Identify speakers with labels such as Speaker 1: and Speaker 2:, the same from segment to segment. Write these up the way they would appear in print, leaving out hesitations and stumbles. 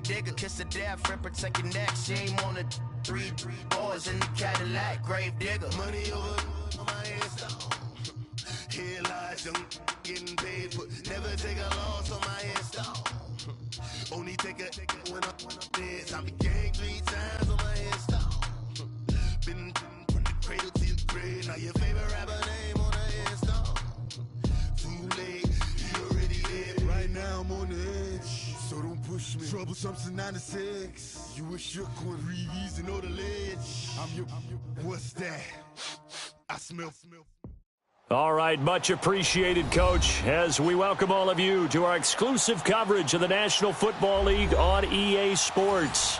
Speaker 1: digger, kiss the death, friend, protect your neck. She ain't on the three boys in the Cadillac, grave digger.
Speaker 2: Money over on my headstone. Here lies young, getting paid, but never take a loss on my headstone. Only take a when I'm dead. I be gang 3 times on my headstone. Been from the cradle to your grave. Now your favorite rapper name on the headstone. Too late, you already dead. Right now I'm on the edge, so don't push me. Troublesome since 96. You a shook one, breeze and know the ledge. I'm your, what's that? I smell.
Speaker 3: All right, much appreciated, Coach, as we welcome all of you to our exclusive coverage of the National Football League on EA Sports.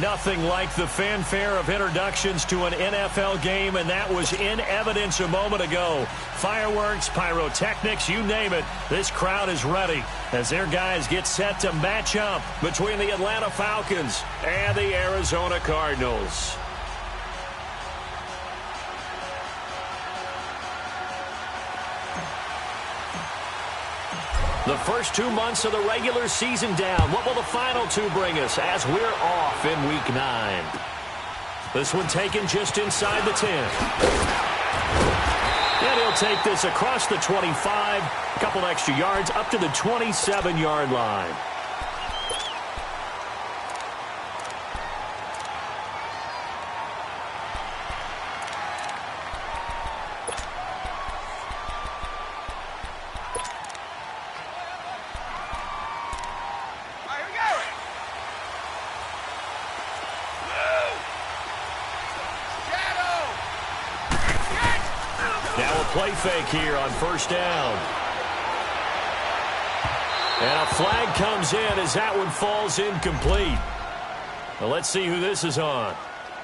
Speaker 3: Nothing like the fanfare of introductions to an NFL game, and that was in evidence a moment ago. Fireworks, pyrotechnics, you name it, this crowd is ready as their guys get set to match up between the Atlanta Falcons and the Arizona Cardinals. The first 2 months of the regular season down. What will the final 2 bring us as we're off in Week 9? This one taken just inside the 10. And he'll take this across the 25. A couple extra yards up to the 27-yard line. Play fake here on first down. And a flag comes in as that one falls incomplete. Well, let's see who this is on.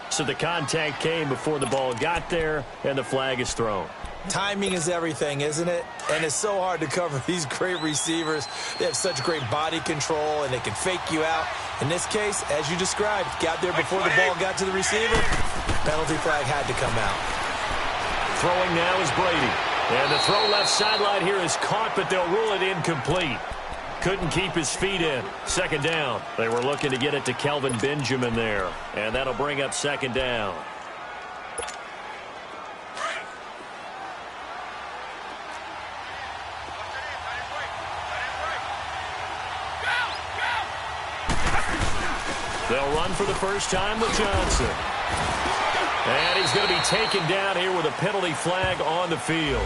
Speaker 3: So the contact came before the ball got there, and the flag is thrown.
Speaker 4: Timing is everything, isn't it? And it's so hard to cover these great receivers. They have such great body control, and they can fake you out. In this case, as you described, got there before the ball got to the receiver. Penalty flag had to come out.
Speaker 3: Throwing now is Brady. And the throw left sideline here is caught, but they'll rule it incomplete. Couldn't keep his feet in. Second down. They were looking to get it to Kelvin Benjamin there. And that'll bring up second down. They'll run for the first time with Johnson. And he's going to be taken down here with a penalty flag on the field.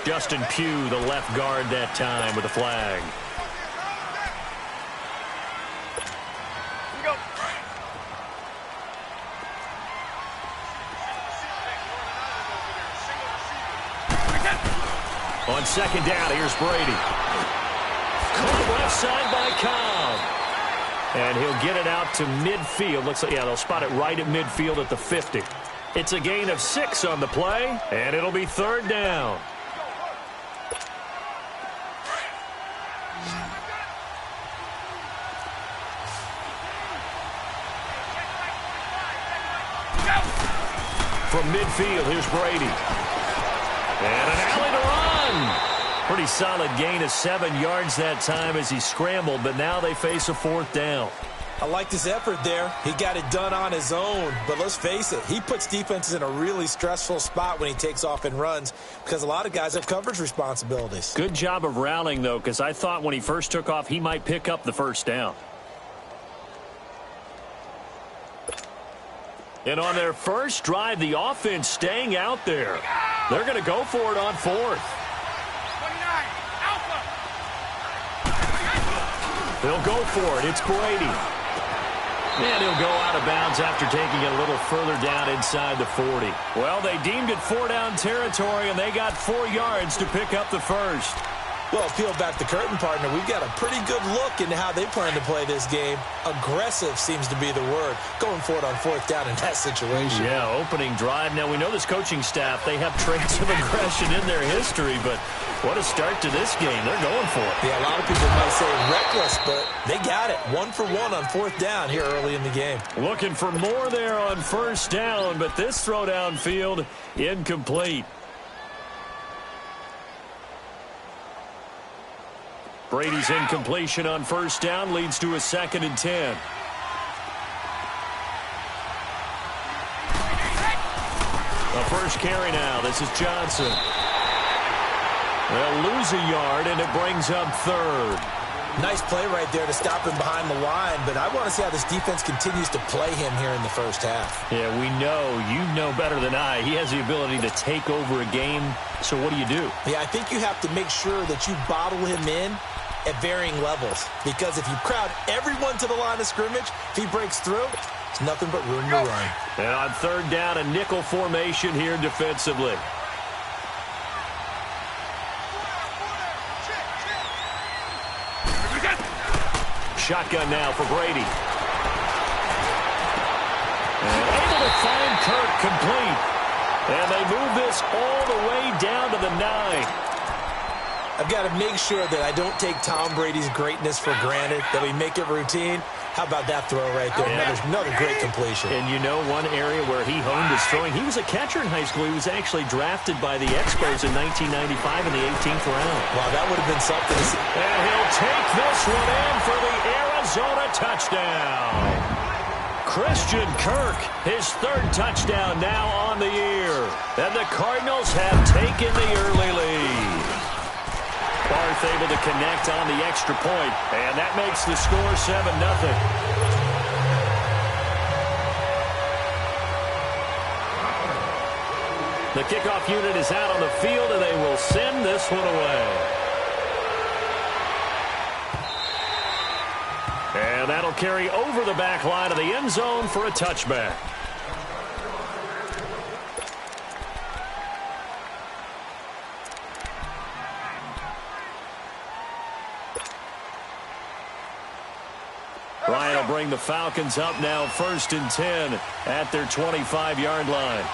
Speaker 3: Justin Pugh, the left guard that time with a flag. On second down, here's Brady. Caught left side by Cobb. And he'll get it out to midfield. Looks like, yeah, they'll spot it right at midfield at the 50. It's a gain of 6 on the play, and it'll be third down. From midfield, here's Brady. And an alley to run. Pretty solid gain of 7 yards that time as he scrambled, but now they face a fourth down.
Speaker 4: I liked his effort there. He got it done on his own, but let's face it, he puts defenses in a really stressful spot when he takes off and runs because a lot of guys have coverage responsibilities. Good job of rallying, though, because I thought when he first took off, he might pick up the first down. And on their first drive, the offense staying out there. They're going to go for it on fourth. They'll go for it. It's Brady. And he'll go out of bounds after taking it a little further down inside the 40. Well, they deemed it 4-down territory, and they got 4 yards to pick up the first. Well, peel back the curtain, partner. We've got a pretty good look into how they plan to play this game. Aggressive seems to be the word. Going for it on fourth down in that situation. Yeah, opening drive. Now, we know this coaching staff, they have traits of aggression in their history, but what a start to this game. They're going for it. Yeah, a lot of people might say reckless, but they got it. 1 for 1 on fourth down here early in the game. Looking for more there on first down, but this throw downfield incomplete.
Speaker 3: Brady's incompletion on first down leads to a 2nd and 10. The first carry now. This is Johnson. They'll lose a yard, and it brings up 3rd.
Speaker 5: Nice play right there to stop him behind the line, but I want to see how this defense continues to play him here in the first half.
Speaker 3: Yeah, we know. You know better than I. He has the ability to take over a game, so what do you do?
Speaker 5: Yeah, I think you have to make sure that you bottle him in at varying levels, because if you crowd everyone to the line of scrimmage, if he breaks through, it's nothing but room to run.
Speaker 3: And on 3rd down, a nickel formation here defensively. Shotgun now for Brady. And able to find Kirk complete. And they move this all the way down to the 9.
Speaker 5: I've got to make sure that I don't take Tom Brady's greatness for granted, that we make it routine. How about that throw right there?
Speaker 3: Yeah.
Speaker 5: Another great completion.
Speaker 3: And you know one area where he honed his throwing, he was a catcher in high school. He was actually drafted by the Expos in 1995 in the 18th round.
Speaker 5: Wow, that would have been something to see.
Speaker 3: And he'll take this one in for the Arizona touchdown. Christian Kirk, his 3rd touchdown now on the year. And the Cardinals have taken the early lead. Barth able to connect on the extra point, and that makes the score 7-0. The kickoff unit is out on the field, and they will send this one away. And that'll carry over the back line of the end zone for a touchback. Ryan will bring the Falcons up now 1st and 10 at their 25-yard line.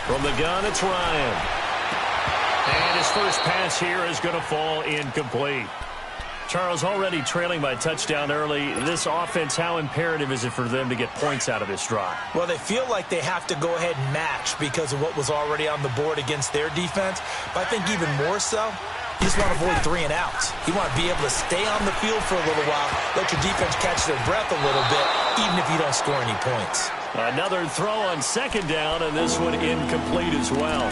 Speaker 3: From the gun, it's Ryan. And his first pass here is going to fall incomplete. Charles, already trailing by touchdown early. This offense, how imperative is it for them to get points out of this drive?
Speaker 5: Well, they feel like they have to go ahead and match because of what was already on the board against their defense. But I think even more so, you just want to avoid 3 and outs. You want to be able to stay on the field for a little while, let your defense catch their breath a little bit, even if you don't score any points.
Speaker 3: Another throw on 2nd down, and this one incomplete as well.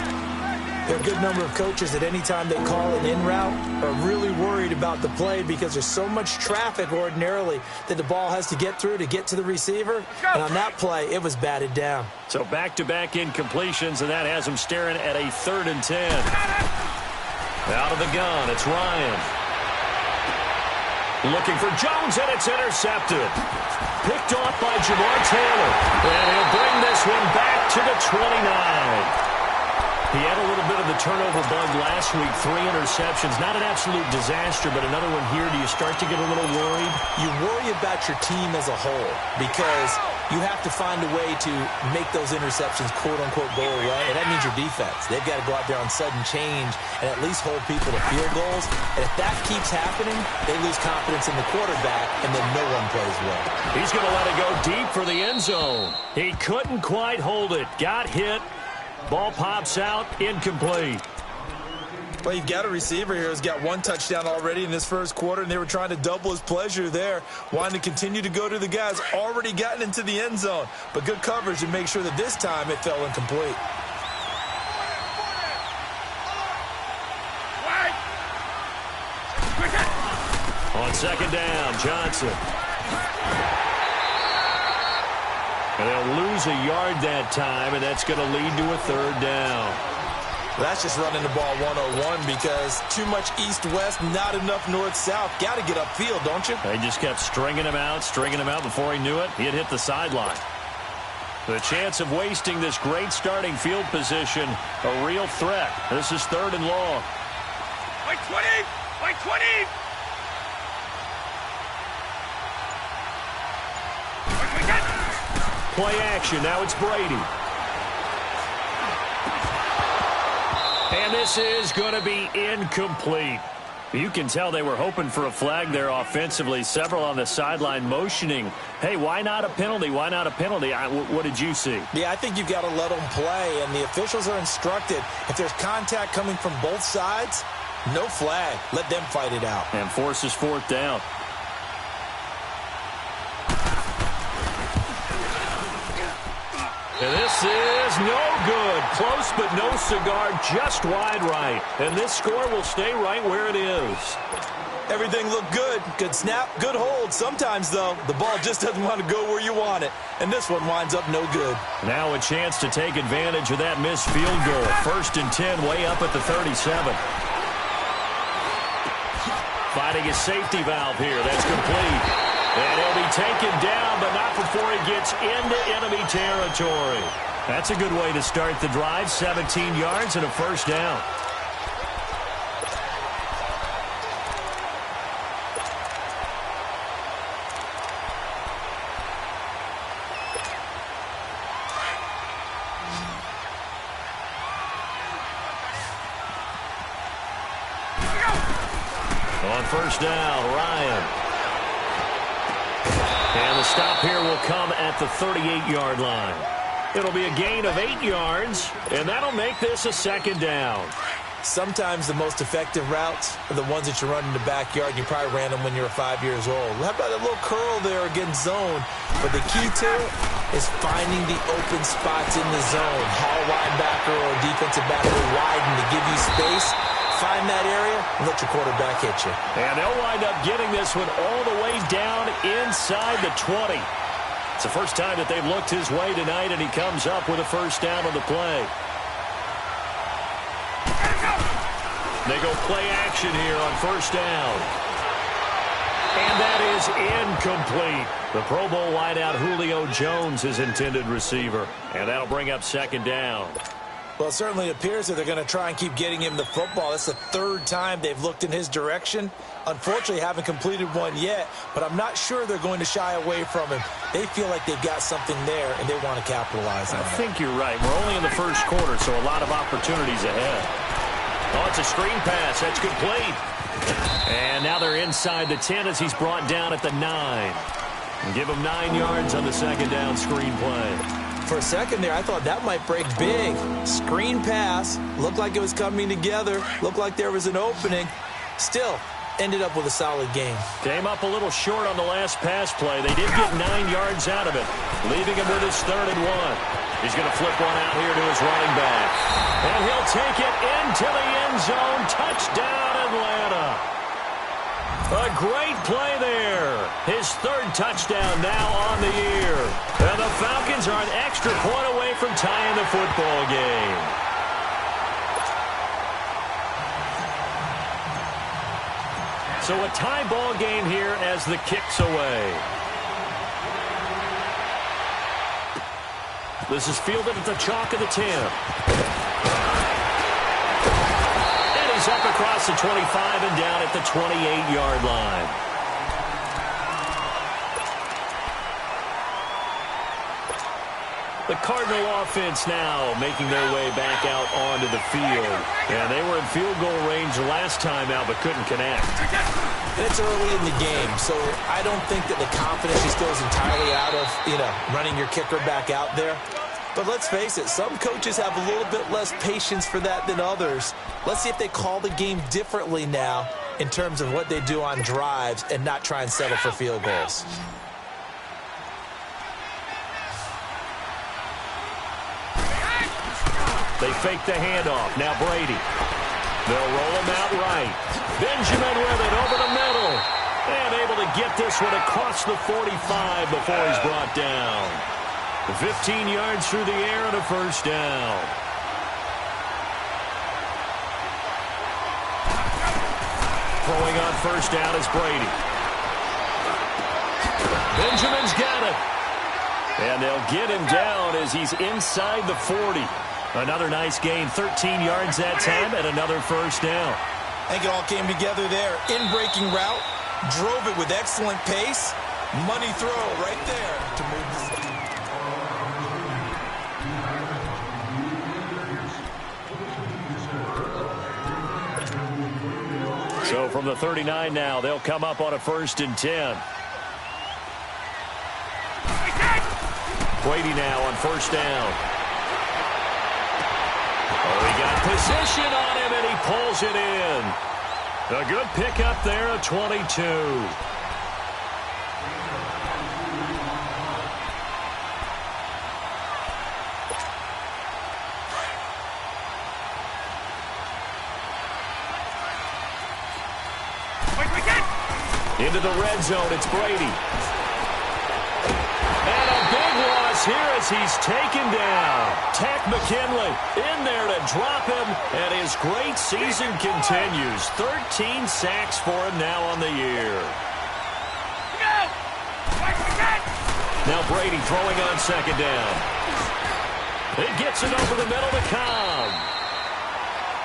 Speaker 5: There are a good number of coaches that any time they call an in route are really worried about the play because there's so much traffic ordinarily that the ball has to get through to get to the receiver. And on that play, it was batted down.
Speaker 3: So back-to-back incompletions, and that has them staring at a 3rd and 10. Out of the gun, it's Ryan. Looking for Jones, and it's intercepted. Picked off by Jamar Taylor. And he'll bring this one back to the 29. He had a little bit of the turnover bug last week, 3 interceptions. Not an absolute disaster, but another one here. Do you start to get a little worried?
Speaker 5: You worry about your team as a whole because you have to find a way to make those interceptions, quote-unquote, go away, and that means your defense. They've got to go out there on sudden change and at least hold people to field goals. And if that keeps happening, they lose confidence in the quarterback, and then no one plays well.
Speaker 3: He's going to let it go deep for the end zone. He couldn't quite hold it. Got hit. Ball pops out, incomplete.
Speaker 5: Well, you've got a receiver here who's got 1 touchdown already in this first quarter, and they were trying to double his pleasure there, wanting to continue to go to the guys already gotten into the end zone. But good coverage to make sure that this time it fell incomplete.
Speaker 3: On 2nd down, Johnson. And they'll lose a yard that time, and that's going to lead to a 3rd down.
Speaker 5: That's just running the ball 101 because too much east-west, not enough north-south. Got to get upfield, don't you?
Speaker 3: They just kept stringing him out before he knew it. He had hit the sideline. The chance of wasting this great starting field position, a real threat. This is 3rd and long.
Speaker 6: By 20! By 20!
Speaker 3: Play action. Now it's Brady. And this is going to be incomplete. You can tell they were hoping for a flag there offensively. Several on the sideline motioning, hey, why not a penalty? Why not a penalty? What did you see?
Speaker 5: Yeah, I think you've got to let them play, and the officials are instructed. If there's contact coming from both sides, no flag. Let them fight it out.
Speaker 3: And forces fourth down. And this is no good. Close, but no cigar, just wide right. And this score will stay right where it is.
Speaker 5: Everything looked good. Good snap, good hold. Sometimes, though, the ball just doesn't want to go where you want it. And this one winds up no good.
Speaker 3: Now a chance to take advantage of that missed field goal. 1st and 10, way up at the 37. Finding a safety valve here. That's complete. And he'll be taken down, but not before he gets into enemy territory. That's a good way to start the drive. 17 yards and a first down. On first down, Ryan. And the stop here will come at the 38-yard line. It'll be a gain of 8 yards, and that'll make this a second down.
Speaker 5: Sometimes the most effective routes are the ones that you run in the backyard. You probably ran them when you were 5 years old. How about a little curl there against zone? But the key to it is finding the open spots in the zone. Haul linebacker or defensive back will widen to give you space. Find that area and let your quarterback hit you.
Speaker 3: And they'll wind up getting this one all the way down inside the 20. It's the first time that they've looked his way tonight, and he comes up with a first down on the play. They go play action here on first down. And that is incomplete. The Pro Bowl wideout Julio Jones is intended receiver. And that'll bring up second down.
Speaker 5: Well, it certainly appears that they're going to try and keep getting him the football. That's the 3rd time they've looked in his direction. Unfortunately, haven't completed one yet, but I'm not sure they're going to shy away from him. They feel like they've got something there, and they want to capitalize on it.
Speaker 3: I think you're right. We're only in the first quarter, so a lot of opportunities ahead. Oh, it's a screen pass. That's complete. And now they're inside the 10 as he's brought down at the 9. And give him 9 yards on the second down screen play.
Speaker 5: For a second there, I thought that might break big. Screen pass. Looked like it was coming together. Looked like there was an opening. Still, ended up with a solid game.
Speaker 3: Came up a little short on the last pass play. They did get 9 yards out of it, leaving him with his 3rd and 1. He's going to flip one out here to his running back. And he'll take it into the end zone. Touchdown, Atlanta. A great play there. His 3rd touchdown now on the year. And the Falcons are an extra point away from tying the football game. So a tie ball game here as the kick's away. This is fielded at the chalk of the 10. And he's up across the 25 and down at the 28-yard line. The Cardinal offense now making their way back out onto the field. And they were in field goal range last time out but couldn't connect.
Speaker 5: And it's early in the game, so I don't think that the confidence still is entirely out of, running your kicker back out there. But let's face it, some coaches have a little bit less patience for that than others. Let's see if they call the game differently now in terms of what they do on drives and not try and settle for field goals.
Speaker 3: They fake the handoff. Now Brady. They'll roll him out right. Benjamin with it over the middle. And able to get this one across the 45 before he's brought down. 15 yards through the air and a first down. Throwing on first down is Brady. Benjamin's got it. And they'll get him down as he's inside the 40. Another nice gain, 13 yards that time, and another first down.
Speaker 5: I think it all came together there. In-breaking route, drove it with excellent pace. Money throw right there to move this.
Speaker 3: So from the 39 now, they'll come up on a 1st and 10. Brady now on 1st down. Oh, he got position on him, and he pulls it in. A good pickup there at 22. Into the red zone, it's Brady. And a big loss here as he's taken down. Tack McKinley in there to drop him, and his great season continues. 13 sacks for him now on the year. Now Brady throwing on 2nd down. It gets it over the middle to Cobb.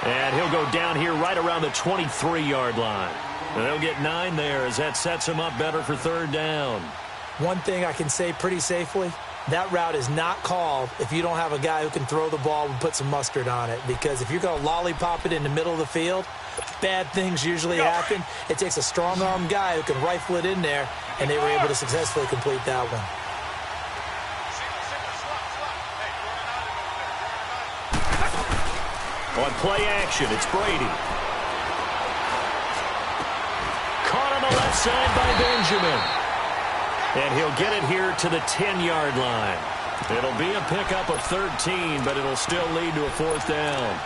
Speaker 3: And he'll go down here right around the 23-yard line. And they'll get 9 there as that sets him up better for 3rd down.
Speaker 5: One thing I can say pretty safely, that route is not called if you don't have a guy who can throw the ball and put some mustard on it. Because if you're going to lollipop it in the middle of the field, bad things usually happen. It takes a strong-arm guy who can rifle it in there, and they were able to successfully complete that one.
Speaker 3: On play action, it's Brady. Caught on the left side by Benjamin. And he'll get it here to the 10-yard line. It'll be a pickup of 13, but it'll still lead to a 4th down.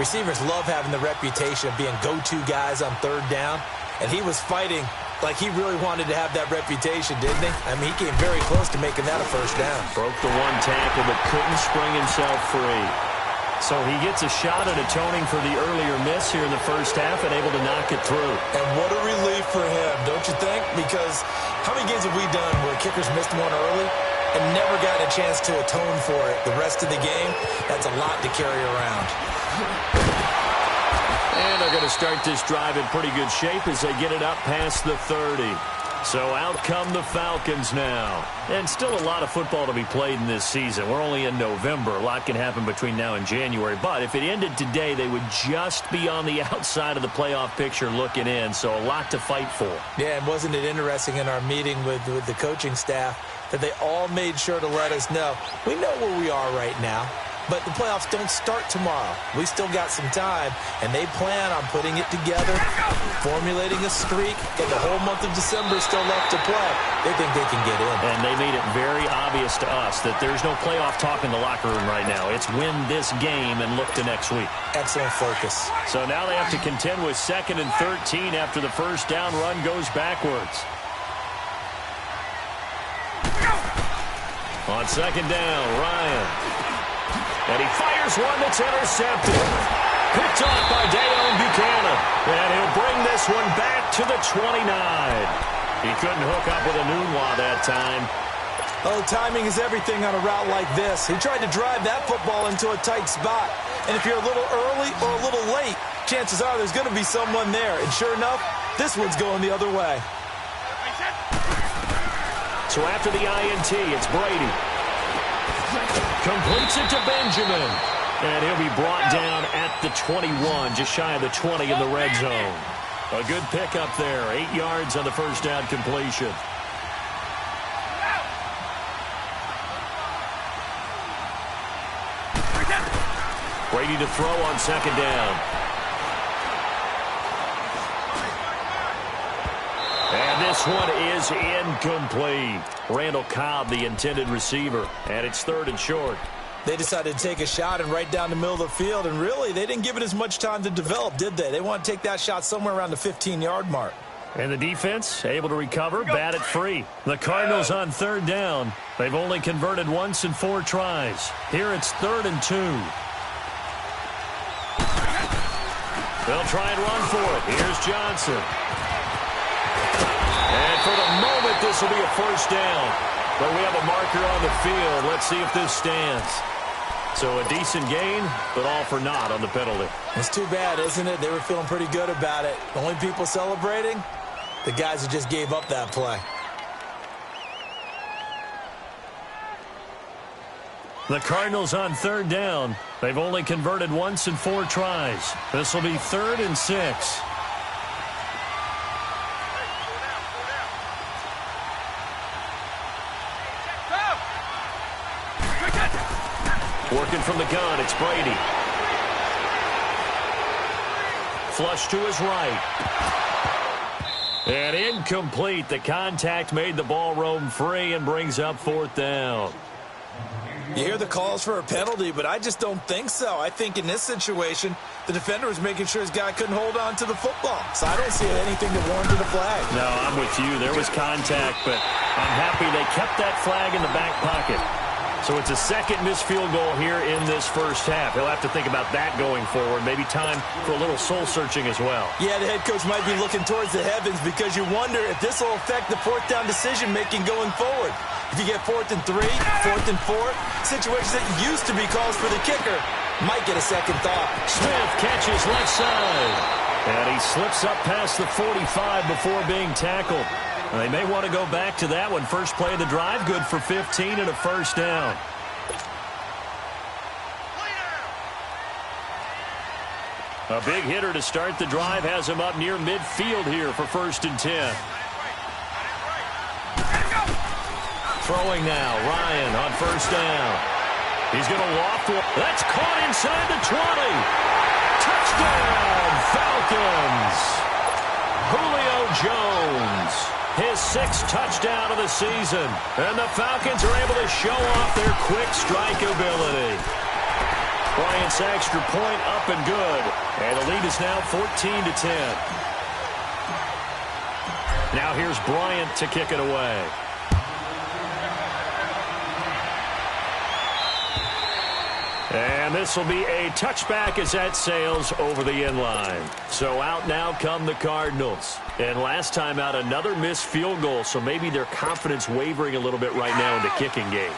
Speaker 5: Receivers love having the reputation of being go-to guys on 3rd down. And he was fighting like he really wanted to have that reputation, didn't he? I mean, he came very close to making that a 1st down.
Speaker 3: Broke the 1 tackle, but couldn't spring himself free. So he gets a shot at atoning for the earlier miss here in the 1st half and able to knock it through.
Speaker 5: And what a relief for him, don't you think? Because how many games have we done where kickers missed one early and never gotten a chance to atone for it the rest of the game? That's a lot to carry around.
Speaker 3: And they're going to start this drive in pretty good shape as they get it up past the 30. So out come the Falcons now. And still a lot of football to be played in this season. We're only in November. A lot can happen between now and January. But if it ended today, they would just be on the outside of the playoff picture looking in. So a lot to fight for.
Speaker 5: Yeah, and wasn't it interesting in our meeting with the coaching staff that they all made sure to let us know, we know where we are right now. But the playoffs don't start tomorrow. We still got some time, and they plan on putting it together, formulating a streak, and the whole month of December is still left to play. They think they can get in.
Speaker 3: And they made it very obvious to us that there's no playoff talk in the locker room right now. It's win this game and look to next week.
Speaker 5: Excellent focus.
Speaker 3: So now they have to contend with 2nd and 13 after the 1st down run goes backwards. On 2nd down, Ryan. And he fires one that's intercepted. Picked off by Dayon Buchanan. And he'll bring this one back to the 29. He couldn't hook up with a Nunwa that time.
Speaker 5: Oh, timing is everything on a route like this. He tried to drive that football into a tight spot. And if you're a little early or a little late, chances are there's going to be someone there. And sure enough, this one's going the other way.
Speaker 3: So after the INT, it's Brady. Completes it to Benjamin. And he'll be brought down at the 21, just shy of the 20 in the red zone. A good pickup there. 8 yards on the 1st down completion. Brady to throw on 2nd down. And this one is incomplete. Randall Cobb, the intended receiver. And it's 3rd and short.
Speaker 5: They decided to take a shot and right down the middle of the field. And really, they didn't give it as much time to develop, did they? They want to take that shot somewhere around the 15-yard mark.
Speaker 3: And the defense able to recover, bat it free. The Cardinals on 3rd down. They've only converted once in 4 tries. Here it's 3rd and 2. They'll try and run for it. Here's Johnson. And for the moment, this will be a 1st down. But we have a marker on the field. Let's see if this stands. So a decent gain, but all for naught on the penalty.
Speaker 5: It's too bad, isn't it? They were feeling pretty good about it. The only people celebrating, the guys who just gave up that play.
Speaker 3: The Cardinals on 3rd down. They've only converted once in 4 tries. This will be 3rd and 6. Working from the gun, it's Brady. Flush to his right. And incomplete. The contact made the ball roam free and brings up 4th down.
Speaker 5: You hear the calls for a penalty, but I just don't think so. I think in this situation, the defender was making sure his guy couldn't hold on to the football. So I don't see anything that warranted a flag.
Speaker 3: No, I'm with you. There was contact, but I'm happy they kept that flag in the back pocket. So it's a second missed field goal here in this first half. He'll have to think about that going forward. Maybe time for a little soul-searching as well.
Speaker 5: Yeah, the head coach might be looking towards the heavens because you wonder if this will affect the 4th down decision-making going forward. If you get 4th and 3, 4th and 4, situations that used to be calls for the kicker might get a second thought.
Speaker 3: Smith catches left side. And he slips up past the 45 before being tackled. They may want to go back to that one. First play of the drive, good for 15 and a first down. A big hitter to start the drive has him up near midfield here for 1st and 10. Throwing now, Ryan on 1st down. He's going to loft one. That's caught inside the 20. Touchdown, Falcons. Julio Jones. His 6th touchdown of the season. And the Falcons are able to show off their quick strike ability. Bryant's extra point up and good. And the lead is now 14-10. Now here's Bryant to kick it away. And this will be a touchback as that sails over the end line. So out now come the Cardinals. And last time out, another missed field goal, so maybe their confidence wavering a little bit right now in the kicking game.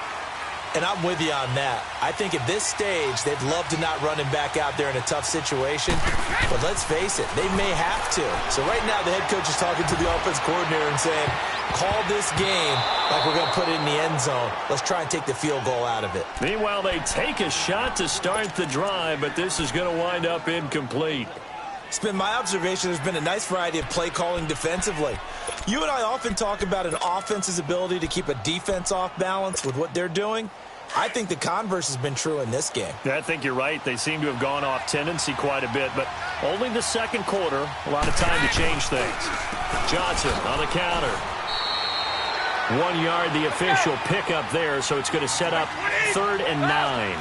Speaker 5: And I'm with you on that. I think at this stage, they'd love to not run him back out there in a tough situation. But let's face it, they may have to. So right now, the head coach is talking to the offense coordinator and saying, call this game like we're going to put it in the end zone. Let's try and take the field goal out of it.
Speaker 3: Meanwhile, they take a shot to start the drive, but this is going to wind up incomplete.
Speaker 5: It's been my observation there's been a nice variety of play calling defensively. You and I often talk about an offense's ability to keep a defense off balance with what they're doing. I think the converse has been true in this game.
Speaker 3: Yeah, I think you're right. They seem to have gone off tendency quite a bit, but only the second quarter. A lot of time to change things. Johnson on the counter. 1 yard, the official pickup there, so it's going to set up 3rd and 9.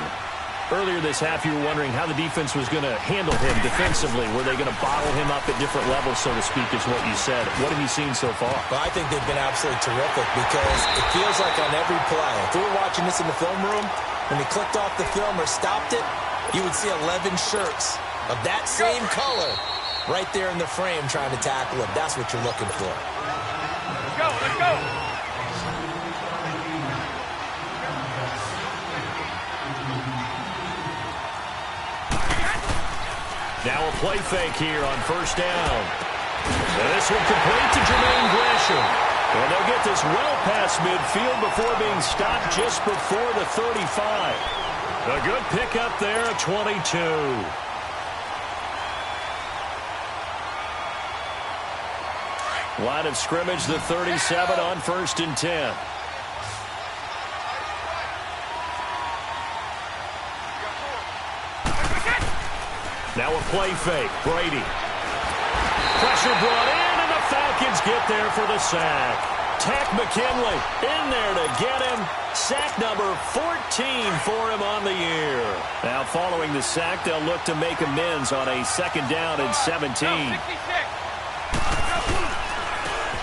Speaker 3: Earlier this half, you were wondering how the defense was going to handle him defensively. Were they going to bottle him up at different levels, so to speak, is what you said. What have you seen so far?
Speaker 5: Well, I think they've been absolutely terrific because it feels like on every play, if we were watching this in the film room, when they clicked off the film or stopped it, you would see 11 shirts of that same color right there in the frame trying to tackle him. That's what you're looking for.
Speaker 6: Let's go, let's go.
Speaker 3: Now a play fake here on 1st down. And this will complete to Jermaine Gresham. And they'll get this well past midfield before being stopped just before the 35. A good pickup there at 22. Line of scrimmage, the 37 on 1st and 10. Now a play fake. Brady. Pressure brought in, and the Falcons get there for the sack. Tack McKinley in there to get him. Sack number 14 for him on the year. Now following the sack, they'll look to make amends on a 2nd down and 17.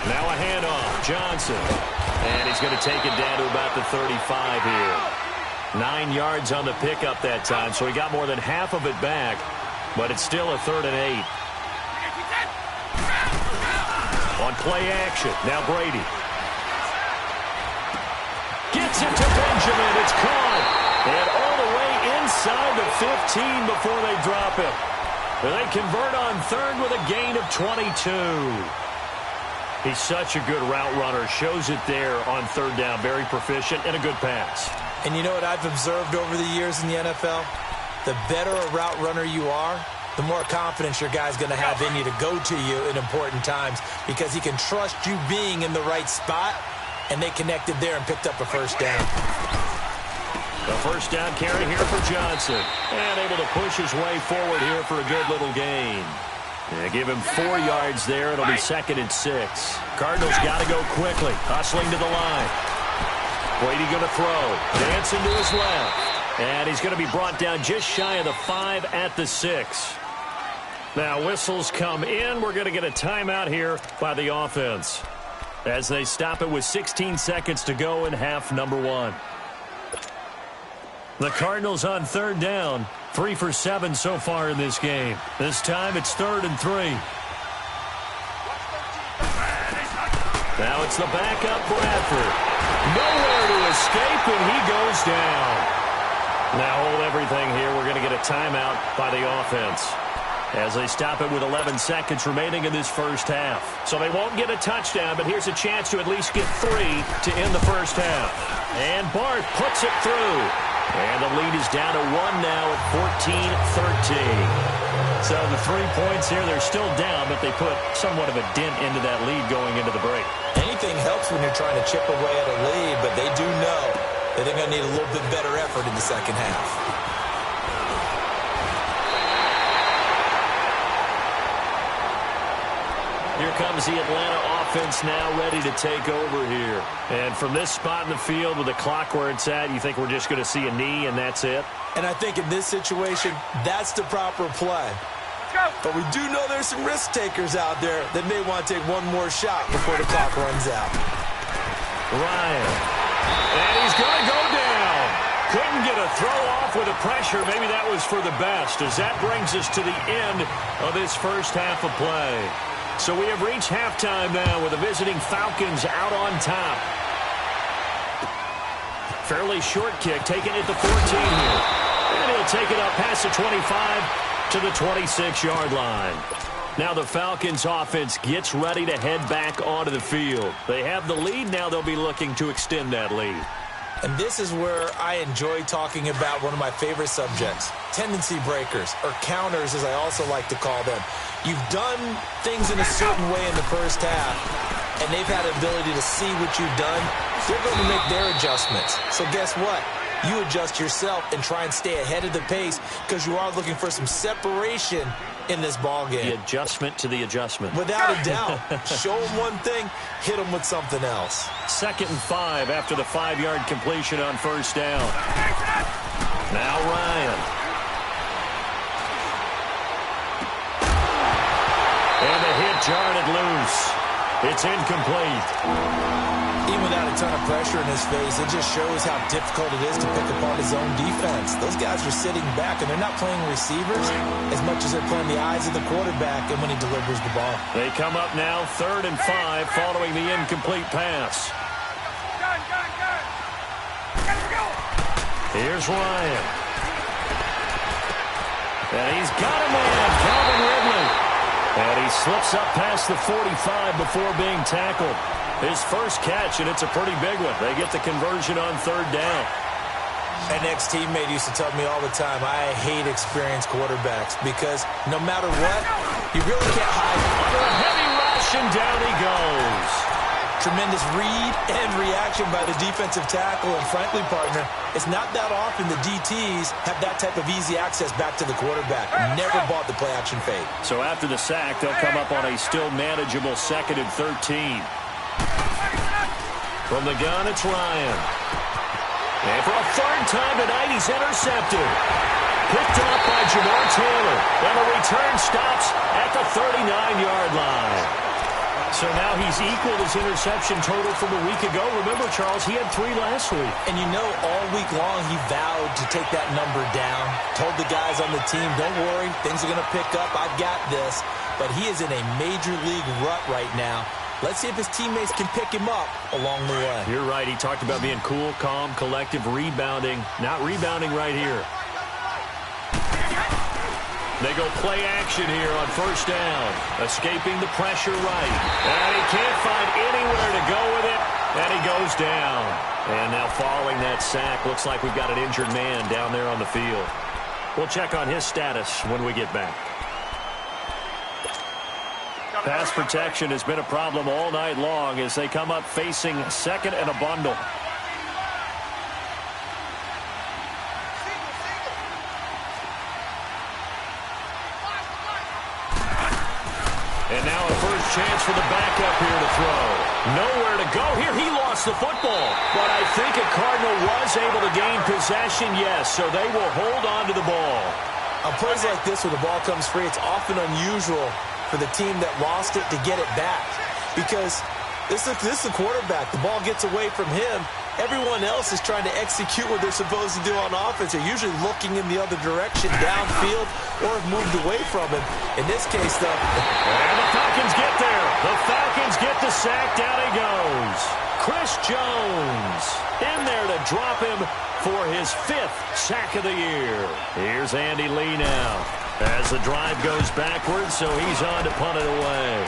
Speaker 3: Now a handoff. Johnson. And he's going to take it down to about the 35 here. 9 yards on the pickup that time, so he got more than half of it back. But it's still a 3rd and 8. On play action, now Brady. Gets it to Benjamin. It's caught. And all the way inside the 15 before they drop it. And they convert on 3rd with a gain of 22. He's such a good route runner. Shows it there on 3rd down. Very proficient and a good pass.
Speaker 5: And you know what I've observed over the years in the NFL? The better a route runner you are, the more confidence your guy's going to have in you to go to you in important times because he can trust you being in the right spot, and they connected there and picked up a 1st down.
Speaker 3: A first down carry here for Johnson. And able to push his way forward here for a good little gain. Yeah, give him 4 yards there. It'll be 2nd and 6. Cardinals got to go quickly. Hustling to the line. Brady going to throw. Dancing to his left. And he's going to be brought down just shy of the 5 at the 6. Now whistles come in. We're going to get a timeout here by the offense as they stop it with 16 seconds to go in half number 1. The Cardinals on 3rd down. 3 for 7 so far in this game. This time it's 3rd and 3. Now it's the backup Bradford. Nowhere to escape, and he goes down. Now hold everything here. We're going to get a timeout by the offense as they stop it with 11 seconds remaining in this first half. So they won't get a touchdown, but here's a chance to at least get 3 to end the first half. And Bart puts it through. And the lead is down to 1 now at 14-13. So the 3 points here, they're still down, but they put somewhat of a dent into that lead going into the break.
Speaker 5: Anything helps when you're trying to chip away at a lead, but they do know that they're going to need a little bit better effort in the second half.
Speaker 3: Here comes the Atlanta offense now ready to take over here. And from this spot in the field with the clock where it's at, you think we're just going to see a knee and that's it?
Speaker 5: And I think in this situation, that's the proper play. But we do know there's some risk takers out there that may want to take one more shot before the clock runs out.
Speaker 3: Ryan. And he's going to go down. Couldn't get a throw off with the pressure. Maybe that was for the best, as that brings us to the end of this first half of play. So we have reached halftime now with the visiting Falcons out on top. Fairly short kick, taking it to 14 here. And he'll take it up past the 25 to the 26-yard line. Now the Falcons offense gets ready to head back onto the field. They have the lead. Now they'll be looking to extend that lead.
Speaker 5: And this is where I enjoy talking about one of my favorite subjects, tendency breakers, or counters as I also like to call them. You've done things in a certain way in the first half, and they've had the ability to see what you've done. They're going to make their adjustments. So guess what? You adjust yourself and try and stay ahead of the pace because you are looking for some separation in this ball game.
Speaker 3: The adjustment to the adjustment.
Speaker 5: Without a doubt. Show them one thing, hit them with something else.
Speaker 3: 2nd and 5 after the 5-yard completion on first down. Now Ryan. And the hit jarred it loose. It's incomplete.
Speaker 5: Even without a ton of pressure in his face, it just shows how difficult it is to pick apart his own defense. Those guys are sitting back, and they're not playing receivers as much as they're playing the eyes of the quarterback and when he delivers the ball.
Speaker 3: They come up now 3rd and 5 following the incomplete pass. Here's Ryan. And he's got a man, Calvin Ridley. And he slips up past the 45 before being tackled. His first catch, and it's a pretty big one. They get the conversion on 3rd down.
Speaker 5: An ex-teammate used to tell me all the time, I hate experienced quarterbacks because no matter what, you really can't hide.
Speaker 3: Under a heavy rush, and down he goes.
Speaker 5: Tremendous read and reaction by the defensive tackle, and frankly, partner, it's not that often the DTs have that type of easy access back to the quarterback. Never bought the play-action fade.
Speaker 3: So after the sack, they'll come up on a still manageable 2nd and 13. From the gun, it's Ryan. And for a 3rd time tonight, he's intercepted. Picked off by Jamar Taylor. And the return stops at the 39-yard line. So now he's equaled his interception total from a week ago. Remember, Charles, he had 3 last week.
Speaker 5: And you know, all week long he vowed to take that number down. Told the guys on the team, don't worry, things are going to pick up. I've got this. But he is in a major league rut right now. Let's see if his teammates can pick him up along the way.
Speaker 3: You're right. He talked about being cool, calm, collective, rebounding. Not rebounding right here. They go play action here on first down. Escaping the pressure right. And he can't find anywhere to go with it. And he goes down. And now following that sack, looks like we've got an injured man down there on the field. We'll check on his status when we get back. Pass protection has been a problem all night long as they come up facing 2nd and a bundle. And now a first chance for the backup here to throw. Nowhere to go here. He lost the football. But I think a Cardinal was able to gain possession, yes, so they will hold on to the ball.
Speaker 5: On plays like this where the ball comes free, it's often unusual for the team that lost it to get it back. Because this is the quarterback. The ball gets away from him. Everyone else is trying to execute what they're supposed to do on offense. They're usually looking in the other direction, downfield, or have moved away from him. In this case, though.
Speaker 3: And the Falcons get there. The Falcons get the sack. Down he goes. Chris Jones in there to drop him for his 5th sack of the year. Here's Andy Lee now as the drive goes backwards, so he's on to punt it away.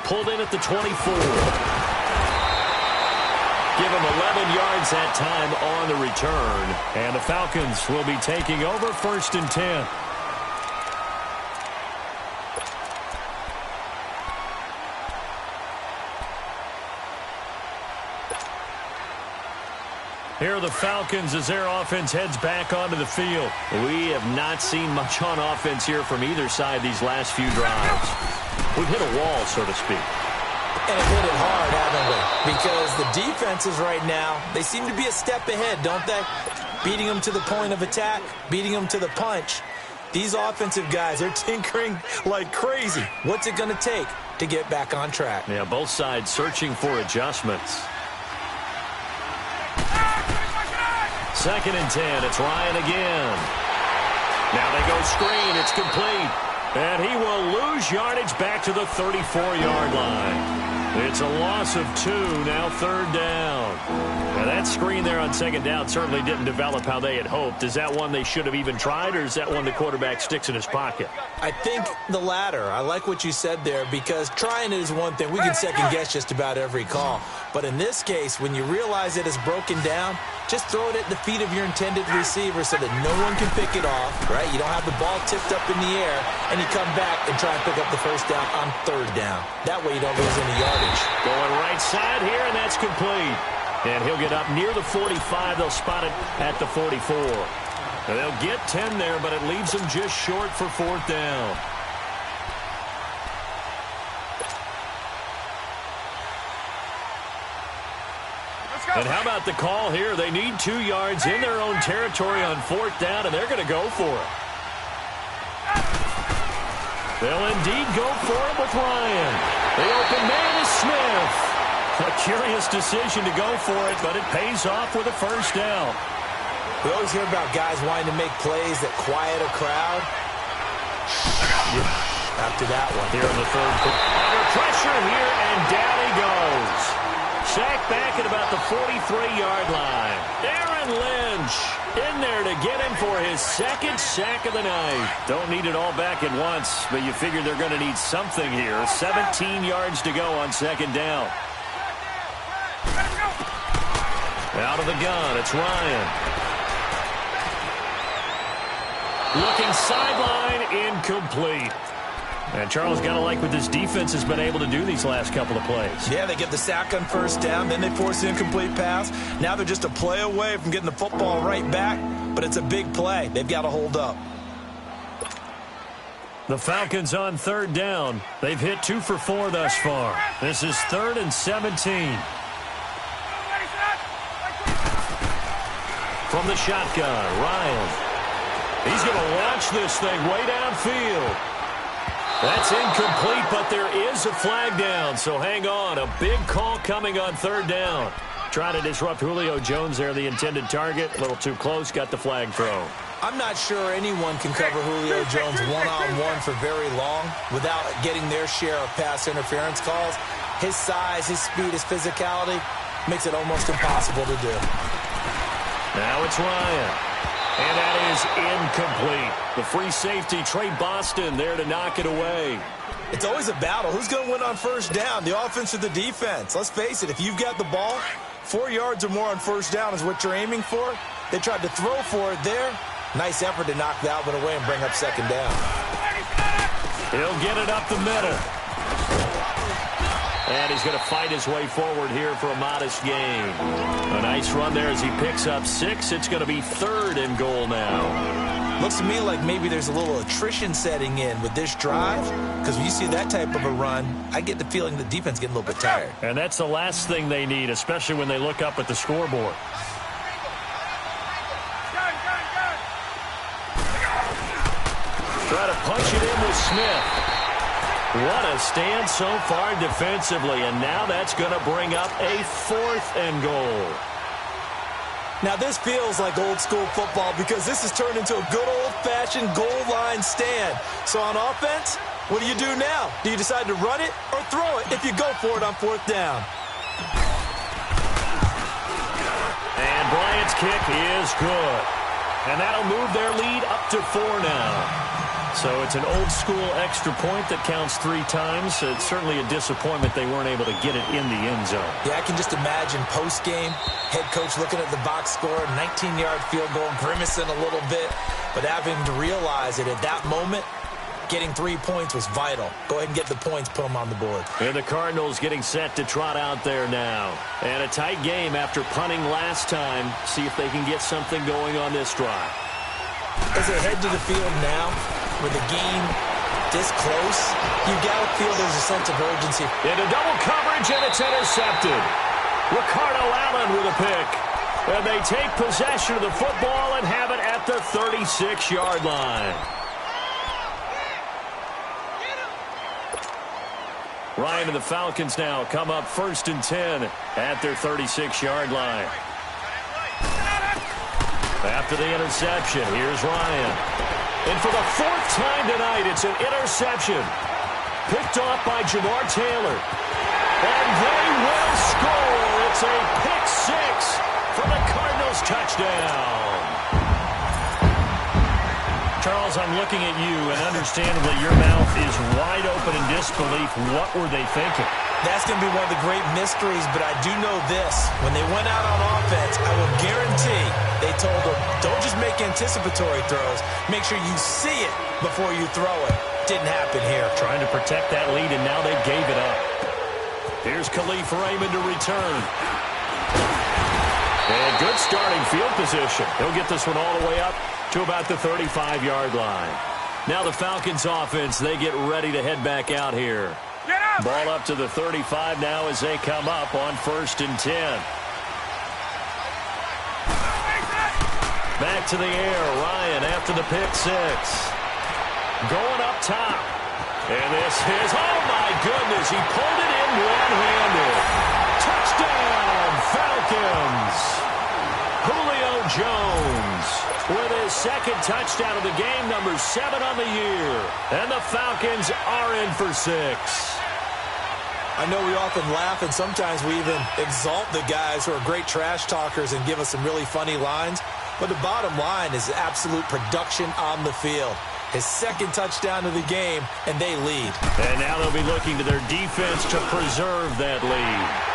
Speaker 3: Pulled in at the 24. Give him 11 yards that time on the return. And the Falcons will be taking over 1st and 10. Here are the Falcons as their offense heads back onto the field. We have not seen much on offense here from either side these last few drives. We've hit a wall, so to speak.
Speaker 5: And it hit it hard, haven't we? Because the defenses right now, they seem to be a step ahead, don't they? Beating them to the point of attack, beating them to the punch. These offensive guys, they're tinkering like crazy. What's it going to take to get back on track?
Speaker 3: Yeah, both sides searching for adjustments. 2nd and 10. It's Ryan again. Now they go screen. It's complete. And he will lose yardage back to the 34-yard line. It's a loss of 2, now 3rd down. Now that screen there on 2nd down certainly didn't develop how they had hoped. Is that one they should have even tried, or is that one the quarterback sticks in his pocket?
Speaker 5: I think the latter. I like what you said there, because trying it is one thing. We can second-guess just about every call. But in this case, when you realize it is broken down, just throw it at the feet of your intended receiver so that no one can pick it off, right? You don't have the ball tipped up in the air, and you come back and try and pick up the 1st down on 3rd down. That way you don't lose any yardage.
Speaker 3: Going right side here, and that's complete. And he'll get up near the 45. They'll spot it at the 44. And they'll get 10 there, but it leaves them just short for 4th down. And how about the call here? They need 2 yards in their own territory on 4th down, and they're going to go for it. They'll indeed go for it with Ryan. The open man is Smith. A curious decision to go for it, but it pays off with a 1st down.
Speaker 5: We always hear about guys wanting to make plays that quiet a crowd. After that one.
Speaker 3: Here in the 3rd quarter. Under pressure here, and down he goes. Sacked back at about the 43-yard line. Aaron Lynch in there to get him for his 2nd sack of the night. Don't need it all back at once, but you figure they're going to need something here. 17 yards to go on 2nd down. Out of the gun, it's Ryan. Looking sideline, incomplete. And Charles, got to like what this defense has been able to do these last couple of plays.
Speaker 5: Yeah, they get the sack on 1st down, then they force the incomplete pass. Now they're just a play away from getting the football right back, but it's a big play. They've got to hold up.
Speaker 3: The Falcons on 3rd down. They've hit 2 for 4 thus far. This is 3rd and 17. From the shotgun, Ryan. He's going to launch this thing way downfield. That's incomplete, but there is a flag down, so hang on. A big call coming on 3rd down. Trying to disrupt Julio Jones there, the intended target. A little too close, got the flag throw.
Speaker 5: I'm not sure anyone can cover Julio Jones one-on-one for very long without getting their share of pass interference calls. His size, his speed, his physicality makes it almost impossible to do.
Speaker 3: Now it's Ryan. And that is incomplete. The free safety, Trey Boston, there to knock it away.
Speaker 5: It's always a battle. Who's going to win on 1st down, the offense or the defense? Let's face it, if you've got the ball, 4 yards or more on 1st down is what you're aiming for. They tried to throw for it there. Nice effort to knock that one away and bring up 2nd down.
Speaker 3: He'll get it up the middle. And he's going to fight his way forward here for a modest gain. A nice run there as he picks up 6. It's going to be 3rd and goal now.
Speaker 5: Looks to me like maybe there's a little attrition setting in with this drive, because when you see that type of a run, I get the feeling the defense getting a little bit tired.
Speaker 3: And that's the last thing they need, especially when they look up at the scoreboard. Try to punch it in with Smith. What a stand so far defensively, and now that's going to bring up a 4th and goal.
Speaker 5: Now this feels like old school football because this has turned into a good old-fashioned goal line stand. So on offense, what do you do now? Do you decide to run it or throw it if you go for it on 4th down?
Speaker 3: And Bryant's kick is good. And that'll move their lead up to 4 now. So it's an old-school extra point that counts 3 times. It's certainly a disappointment they weren't able to get it in the end zone.
Speaker 5: Yeah, I can just imagine post-game, head coach looking at the box score, 19-yard field goal, grimacing a little bit, but having to realize that at that moment, getting 3 points was vital. Go ahead and get the points, put them on the board.
Speaker 3: And the Cardinals getting set to trot out there now. And a tight game after punting last time. See if they can get something going on this drive.
Speaker 5: As they head to the field now, with the game this close, you got to feel there's a sense of urgency.
Speaker 3: Into double coverage, and it's intercepted. Ricardo Allen with a pick. And they take possession of the football and have it at the 36-yard line. Ryan and the Falcons now come up 1st and 10 at their 36-yard line. After the interception, here's Ryan. And for the 4th time tonight, it's an interception. Picked off by Jamar Taylor. And they will score. It's a pick 6 for the Cardinals touchdown. Charles, I'm looking at you, and understandably, your mouth is wide open in disbelief. What were they thinking?
Speaker 5: That's going to be one of the great mysteries, but I do know this. When they went out on offense, I will guarantee they told them, don't just make anticipatory throws. Make sure you see it before you throw it. Didn't happen here.
Speaker 3: Trying to protect that lead, and now they gave it up. Here's Khalif Raymond to return. And good starting field position. He'll get this one all the way up to about the 35-yard line. Now the Falcons offense, they get ready to head back out here. Ball up to the 35 now as they come up on 1st and 10. Back to the air, Ryan after the pick 6. Going up top. And this is, oh my goodness, he pulled it in one-handed. Touchdown, Falcons. Julio Jones with his 2nd touchdown of the game, number 7 on the year. And the Falcons are in for 6.
Speaker 5: I know we often laugh, and sometimes we even exalt the guys who are great trash talkers and give us some really funny lines. But the bottom line is absolute production on the field. His 2nd touchdown of the game, and they lead.
Speaker 3: And now they'll be looking to their defense to preserve that lead.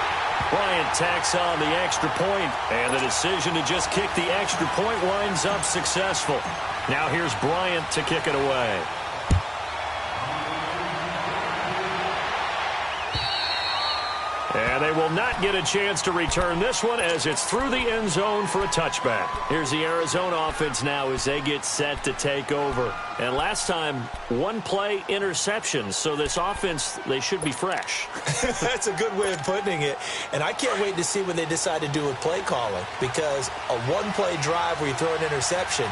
Speaker 3: Bryant tacks on the extra point, and the decision to just kick the extra point winds up successful. Now here's Bryant to kick it away. And they will not get a chance to return this one as it's through the end zone for a touchback. Here's the Arizona offense now as they get set to take over. And last time, 1-play interceptions. So this offense, they should be fresh.
Speaker 5: That's a good way of putting it. And I can't wait to see when they decide to do with play calling. Because a 1-play drive where you throw an interception,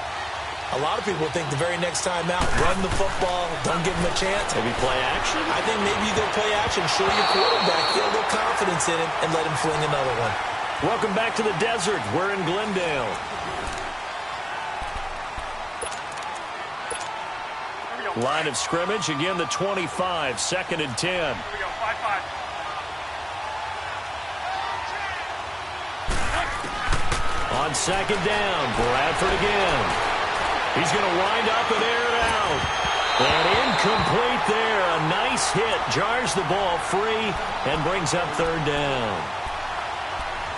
Speaker 5: a lot of people think the very next time out, run the football, don't give them a chance.
Speaker 3: Maybe play action?
Speaker 5: I think maybe you go play action, show your quarterback, get a little confidence in him, and let him fling another one.
Speaker 3: Welcome back to the desert. We're in Glendale. Line of scrimmage, again the 25, 2nd and 10.
Speaker 6: Here we go, 5-5.
Speaker 3: On 2nd down, Bradford again. He's going to wind up and air it out. And incomplete there. A nice hit. Jars the ball free and brings up 3rd down.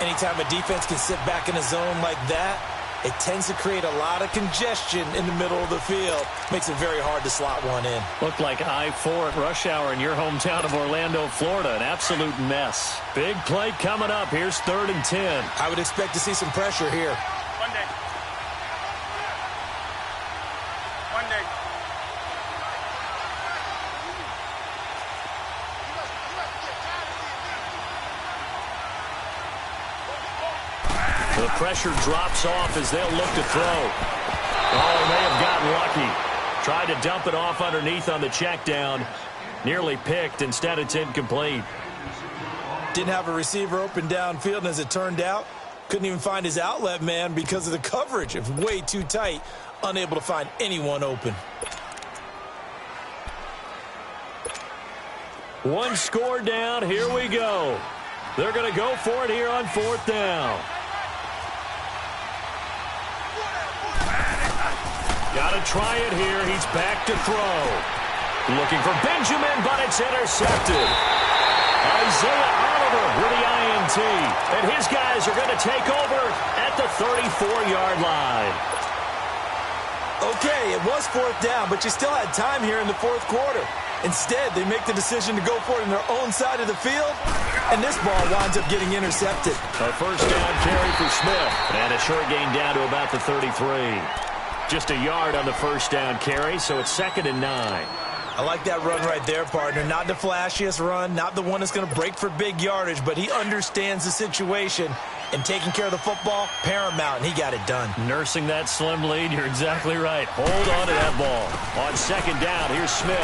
Speaker 5: Anytime a defense can sit back in a zone like that, it tends to create a lot of congestion in the middle of the field. Makes it very hard to slot one in.
Speaker 3: Looked like I-4 at rush hour in your hometown of Orlando, Florida. An absolute mess. Big play coming up. Here's 3rd and 10.
Speaker 5: I would expect to see some pressure here.
Speaker 6: Monday.
Speaker 3: The pressure drops off as they'll look to throw. Oh, they have gotten lucky. Tried to dump it off underneath on the check down. Nearly picked. Instead, it's incomplete.
Speaker 5: Didn't have a receiver open downfield, and as it turned out, couldn't even find his outlet man because of the coverage. It was way too tight. Unable to find anyone open.
Speaker 3: One score down. Here we go. They're going to go for it here on 4th down. Got to try it here. He's back to throw. Looking for Benjamin, but it's intercepted. Isaiah Oliver with the INT. And his guys are going to take over at the 34-yard line.
Speaker 5: Okay, it was 4th down, but you still had time here in the 4th quarter. Instead, they make the decision to go for it on their own side of the field, and this ball winds up getting intercepted.
Speaker 3: A first down carry for Smith, and a short gain down to about the 33. Just a yard on the first down carry, so it's 2nd and 9.
Speaker 5: I like that run right there, partner. Not the flashiest run, not the one that's going to break for big yardage, but he understands the situation, and taking care of the football, paramount, and he got it done.
Speaker 3: Nursing that slim lead, you're exactly right. Hold on to that ball. On 2nd down, here's Smith.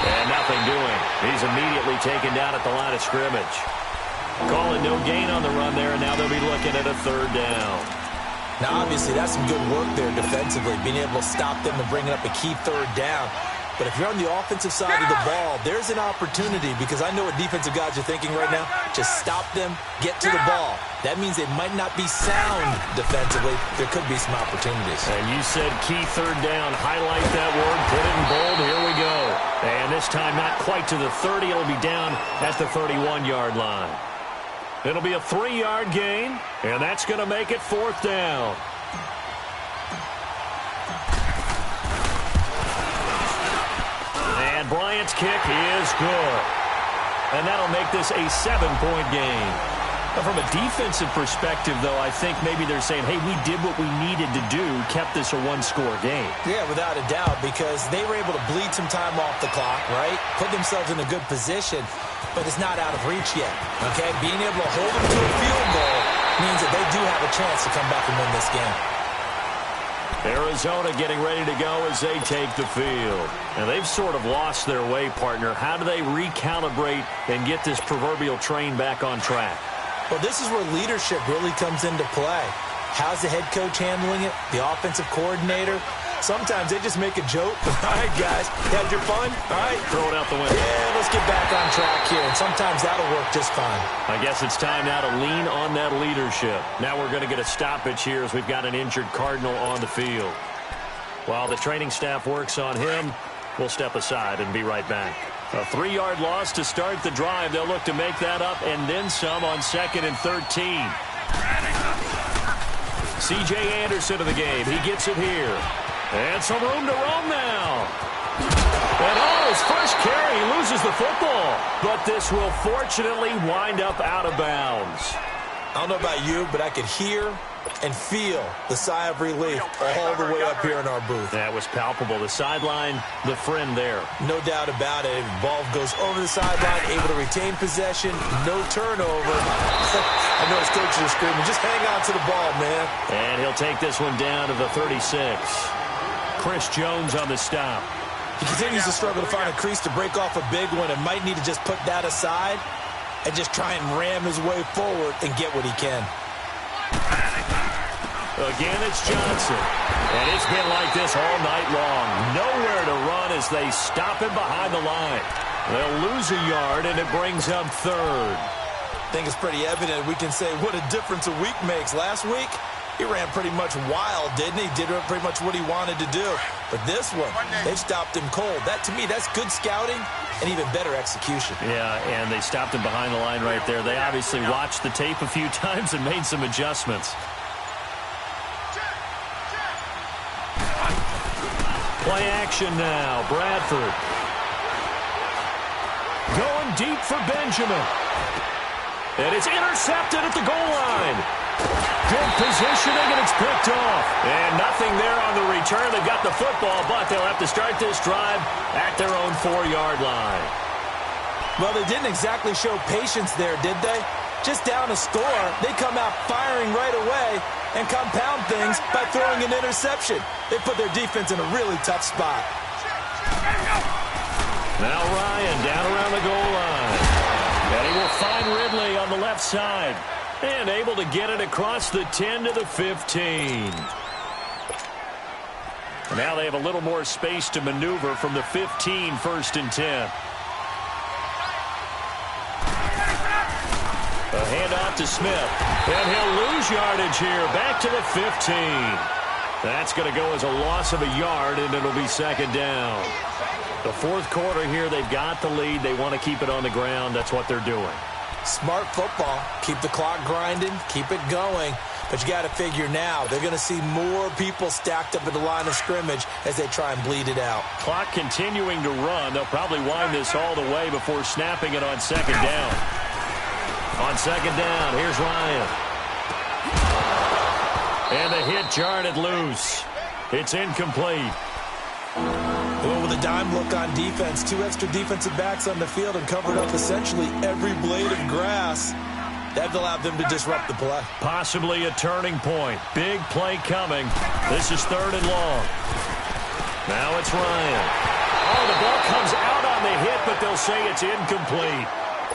Speaker 3: And nothing doing. He's immediately taken down at the line of scrimmage. Calling no gain on the run there, and now they'll be looking at a 3rd down.
Speaker 5: Now, obviously, that's some good work there defensively, being able to stop them and bringing up a key 3rd down. But if you're on the offensive side of the ball, there's an opportunity, because I know what defensive guys are thinking right now. Just stop them, get to the ball. That means they might not be sound defensively. There could be some opportunities.
Speaker 3: And you said key 3rd down. Highlight that word. Put it in bold. Here we go. And this time not quite to the 30. It'll be down at the 31-yard line. It'll be a 3-yard gain, and that's going to make it 4th down. And Bryant's kick is good. And that'll make this a 7-point game. Now, from a defensive perspective, though, I think maybe they're saying, hey, we did what we needed to do, kept this a 1-score game.
Speaker 5: Yeah, without a doubt, because they were able to bleed some time off the clock, right? Put themselves in a good position, but it's not out of reach yet, okay? Being able to hold them to a field goal means that they do have a chance to come back and win this game.
Speaker 3: Arizona getting ready to go as they take the field. And they've sort of lost their way, partner. How do they recalibrate and get this proverbial train back on track?
Speaker 5: Well, this is where leadership really comes into play. How's the head coach handling it? The offensive coordinator? Sometimes they just make a joke. All right, guys, you had your fun? All right.
Speaker 3: Throw it out the window.
Speaker 5: Yeah, let's get back on track here. And sometimes that'll work just fine.
Speaker 3: I guess it's time now to lean on that leadership. Now we're going to get a stoppage here as we've got an injured Cardinal on the field. While the training staff works on him, we'll step aside and be right back. A 3-yard loss to start the drive. They'll look to make that up and then some on 2nd and 13. C.J. Anderson of the game. He gets it here. And some room to roam now. And his first carry, he loses the football. But this will fortunately wind up out of bounds.
Speaker 5: I don't know about you, but I could hear and feel the sigh of relief all the way up here in our booth.
Speaker 3: That was palpable. The sideline, the friend there.
Speaker 5: No doubt about it. Ball goes over the sideline, able to retain possession, no turnover. I know his coaches are screaming, just hang on to the ball, man.
Speaker 3: And he'll take this one down to the 36. Chris Jones on the stop.
Speaker 5: He continues to struggle to find a crease to break off a big one and might need to just put that aside and just try and ram his way forward and get what he can.
Speaker 3: Again, it's Johnson. And it's been like this all night long. Nowhere to run as they stop him behind the line. They'll lose a yard, and it brings up 3rd.
Speaker 5: I think it's pretty evident. We can say what a difference a week makes. Last week, he ran pretty much wild, didn't he? Did pretty much what he wanted to do. But this one, they stopped him cold. That, to me, that's good scouting and even better execution.
Speaker 3: Yeah, and they stopped him behind the line right there. They obviously watched the tape a few times and made some adjustments. Play action now. Bradford. Going deep for Benjamin. And it's intercepted at the goal line. Good positioning, and it's picked off. And nothing there on the return. They've got the football, but they'll have to start this drive at their own 4-yard line.
Speaker 5: Well, they didn't exactly show patience there, did they? just down a score, they come out firing right away and compound things by throwing an interception. They put their defense in a really tough spot.
Speaker 3: Now Ryan down around the goal line. And he will find Ridley on the left side. And able to get it across the 10 to the 15. Now they have a little more space to maneuver from the 15, 1st and 10. A handoff to Smith. And he'll lose yardage here. Back to the 15. That's going to go as a loss of a yard, and it'll be 2nd down. The 4th quarter here, they've got the lead. They want to keep it on the ground. That's what they're doing.
Speaker 5: Smart football. Keep the clock grinding. Keep it going. But you got to figure now, they're going to see more people stacked up at the line of scrimmage as they try and bleed it out.
Speaker 3: Clock continuing to run. They'll probably wind this all the way before snapping it on 2nd down. On 2nd down, here's Ryan. And the hit jarred loose. It's incomplete.
Speaker 5: Well, with a dime look on defense, 2 extra defensive backs on the field and covered up essentially every blade of grass. That allowed them to disrupt the play.
Speaker 3: Possibly a turning point. Big play coming. This is 3rd and long. Now it's Ryan. Oh, the ball comes out on the hit, but they'll say it's incomplete.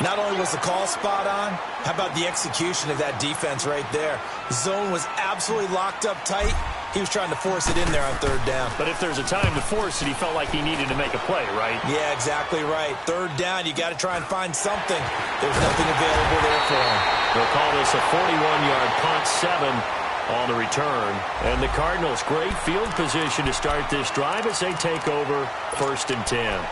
Speaker 5: Not only was the call spot on, how about the execution of that defense right there? Zone was absolutely locked up tight. He was trying to force it in there on 3rd down.
Speaker 3: But if there's a time to force it, he felt like he needed to make a play, right?
Speaker 5: Yeah, exactly right. 3rd down, you got to try and find something. There's nothing available there for him.
Speaker 3: They'll call this a 41-yard punt, 7 on the return. And the Cardinals, great field position to start this drive as they take over 1st and 10.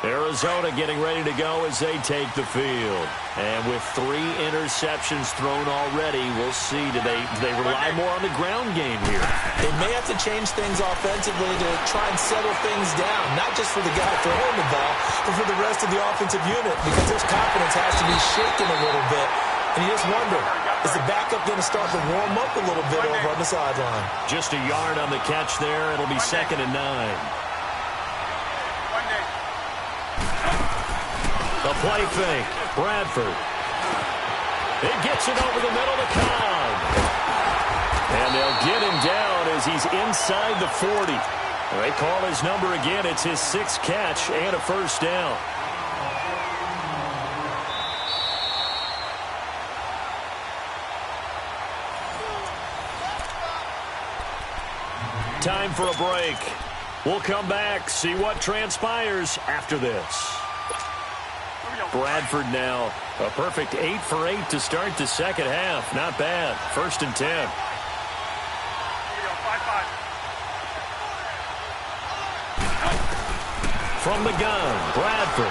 Speaker 3: Arizona getting ready to go as they take the field. And with 3 interceptions thrown already, we'll see. Do they rely more on the ground game here?
Speaker 5: They may have to change things offensively to try and settle things down, not just for the guy throwing the ball, but for the rest of the offensive unit, because his confidence has to be shaken a little bit. And you just wonder, is the backup going to start to warm up a little bit over on the sideline?
Speaker 3: Just a yard on the catch there. It'll be 2nd and 9. The play fake. Bradford. It gets it over the middle to Cobb. And they'll get him down as he's inside the 40. They call his number again. It's his 6th catch and a 1st down. Time for a break. We'll come back, see what transpires after this. Bradford now, a perfect 8 for 8 to start the 2nd half. Not bad. 1st and 10. From the gun, Bradford.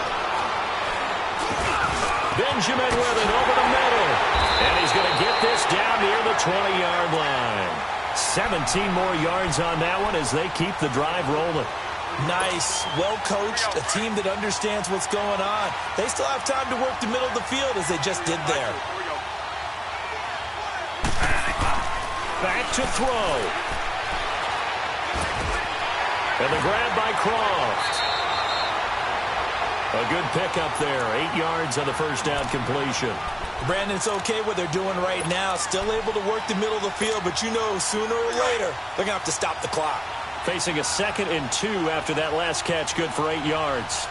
Speaker 3: Benjamin with it over the middle. And he's going to get this down near the 20-yard line. 17 more yards on that one as they keep the drive rolling.
Speaker 5: Nice, well-coached, a team that understands what's going on. They still have time to work the middle of the field as they just did there.
Speaker 3: Back to throw. And the grab by Croft. A good pickup there. 8 yards on the 1st down completion.
Speaker 5: Brandon, it's okay what they're doing right now. Still able to work the middle of the field, but you know sooner or later they're going to have to stop the clock.
Speaker 3: Facing a 2nd and 2 after that last catch, good for 8 yards.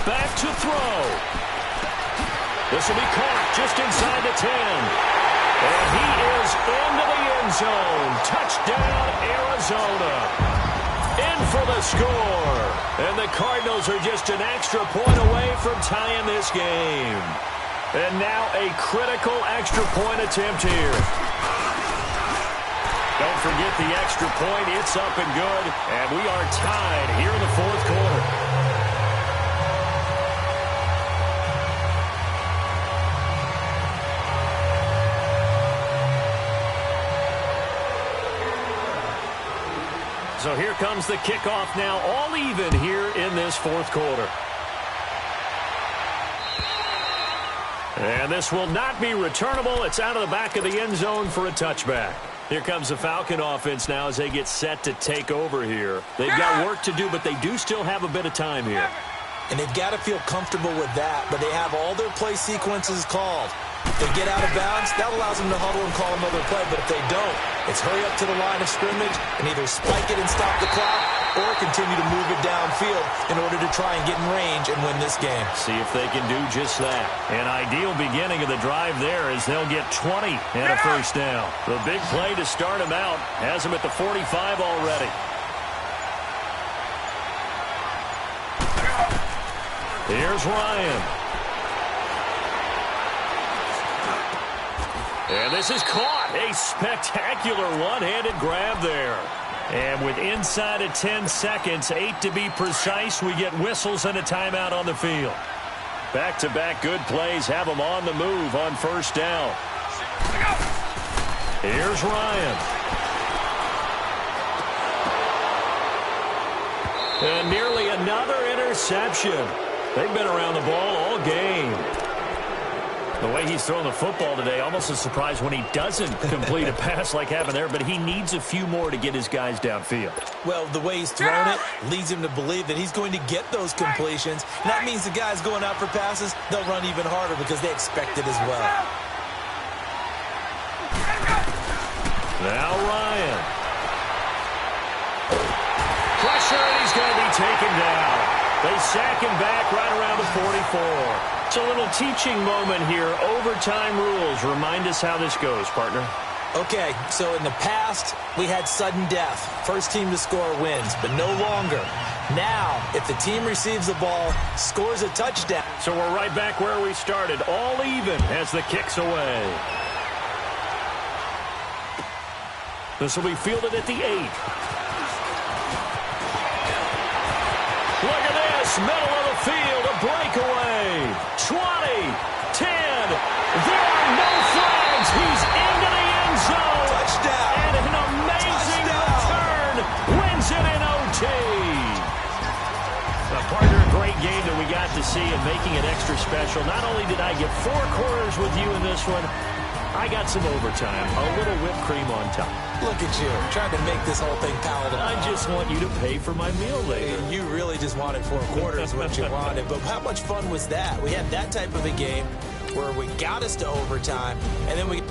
Speaker 3: Back to throw. This will be caught just inside the 10. And he is into the end zone. Touchdown, Arizona. In for the score. And the Cardinals are just an extra point away from tying this game. And now a critical extra point attempt here. Don't forget the extra point. It's up and good. And we are tied here in the 4th quarter. So here comes the kickoff now, all even here in this fourth quarter. And this will not be returnable. It's out of the back of the end zone for a touchback. Here comes the Falcon offense now as they get set to take over here. They've got work to do, but they do still have a bit of time here.
Speaker 5: And they've got to feel comfortable with that, but they have all their play sequences called. If they get out of bounds, that allows them to huddle and call another play. But if they don't, it's hurry up to the line of scrimmage and either spike it and stop the clock or continue to move it downfield in order to try and get in range and win this game.
Speaker 3: See if they can do just that. An ideal beginning of the drive there as they'll get 20 and a first down. The big play to start them out has them at the 45 already. Here's Ryan. And this is caught. A spectacular one-handed grab there. And with inside of 10 seconds, 8 to be precise, we get whistles and a timeout on the field. Back-to-back good plays have them on the move on first down. Here's Ryan. And nearly another interception. They've been around the ball all game. The way he's throwing the football today, almost a surprise when he doesn't complete a pass like happened there, but he needs a few more to get his guys downfield.
Speaker 5: Well, the way he's thrown it leads him to believe that he's going to get those completions. And that means the guys going out for passes, they'll run even harder because they expect it as well.
Speaker 3: Now Ryan. Pressure, and he's going to be taken down. They sack him back right around the 44. It's a little teaching moment here. Overtime rules. Remind us how this goes, partner.
Speaker 5: Okay, so in the past, we had sudden death. First team to score wins, but no longer. Now, if the team receives the ball, scores a touchdown.
Speaker 3: So we're right back where we started, all even as the kick's away. This will be fielded at the 8. Look at this, middle of the field, a breakaway. 20, 10, there are no flags. He's into the end zone.
Speaker 5: Touchdown.
Speaker 3: And an amazing return wins it in OT. Partner, a great game that we got to see and making it extra special. Not only did I get 4 quarters with you in this one, I got some overtime, a little whipped cream on top.
Speaker 5: Look at you, trying to make this whole thing palatable.
Speaker 3: I just want you to pay for my meal later.
Speaker 5: You really just wanted 4 quarters what you wanted. But how much fun was that? We had that type of a game where we got us to overtime, and then we...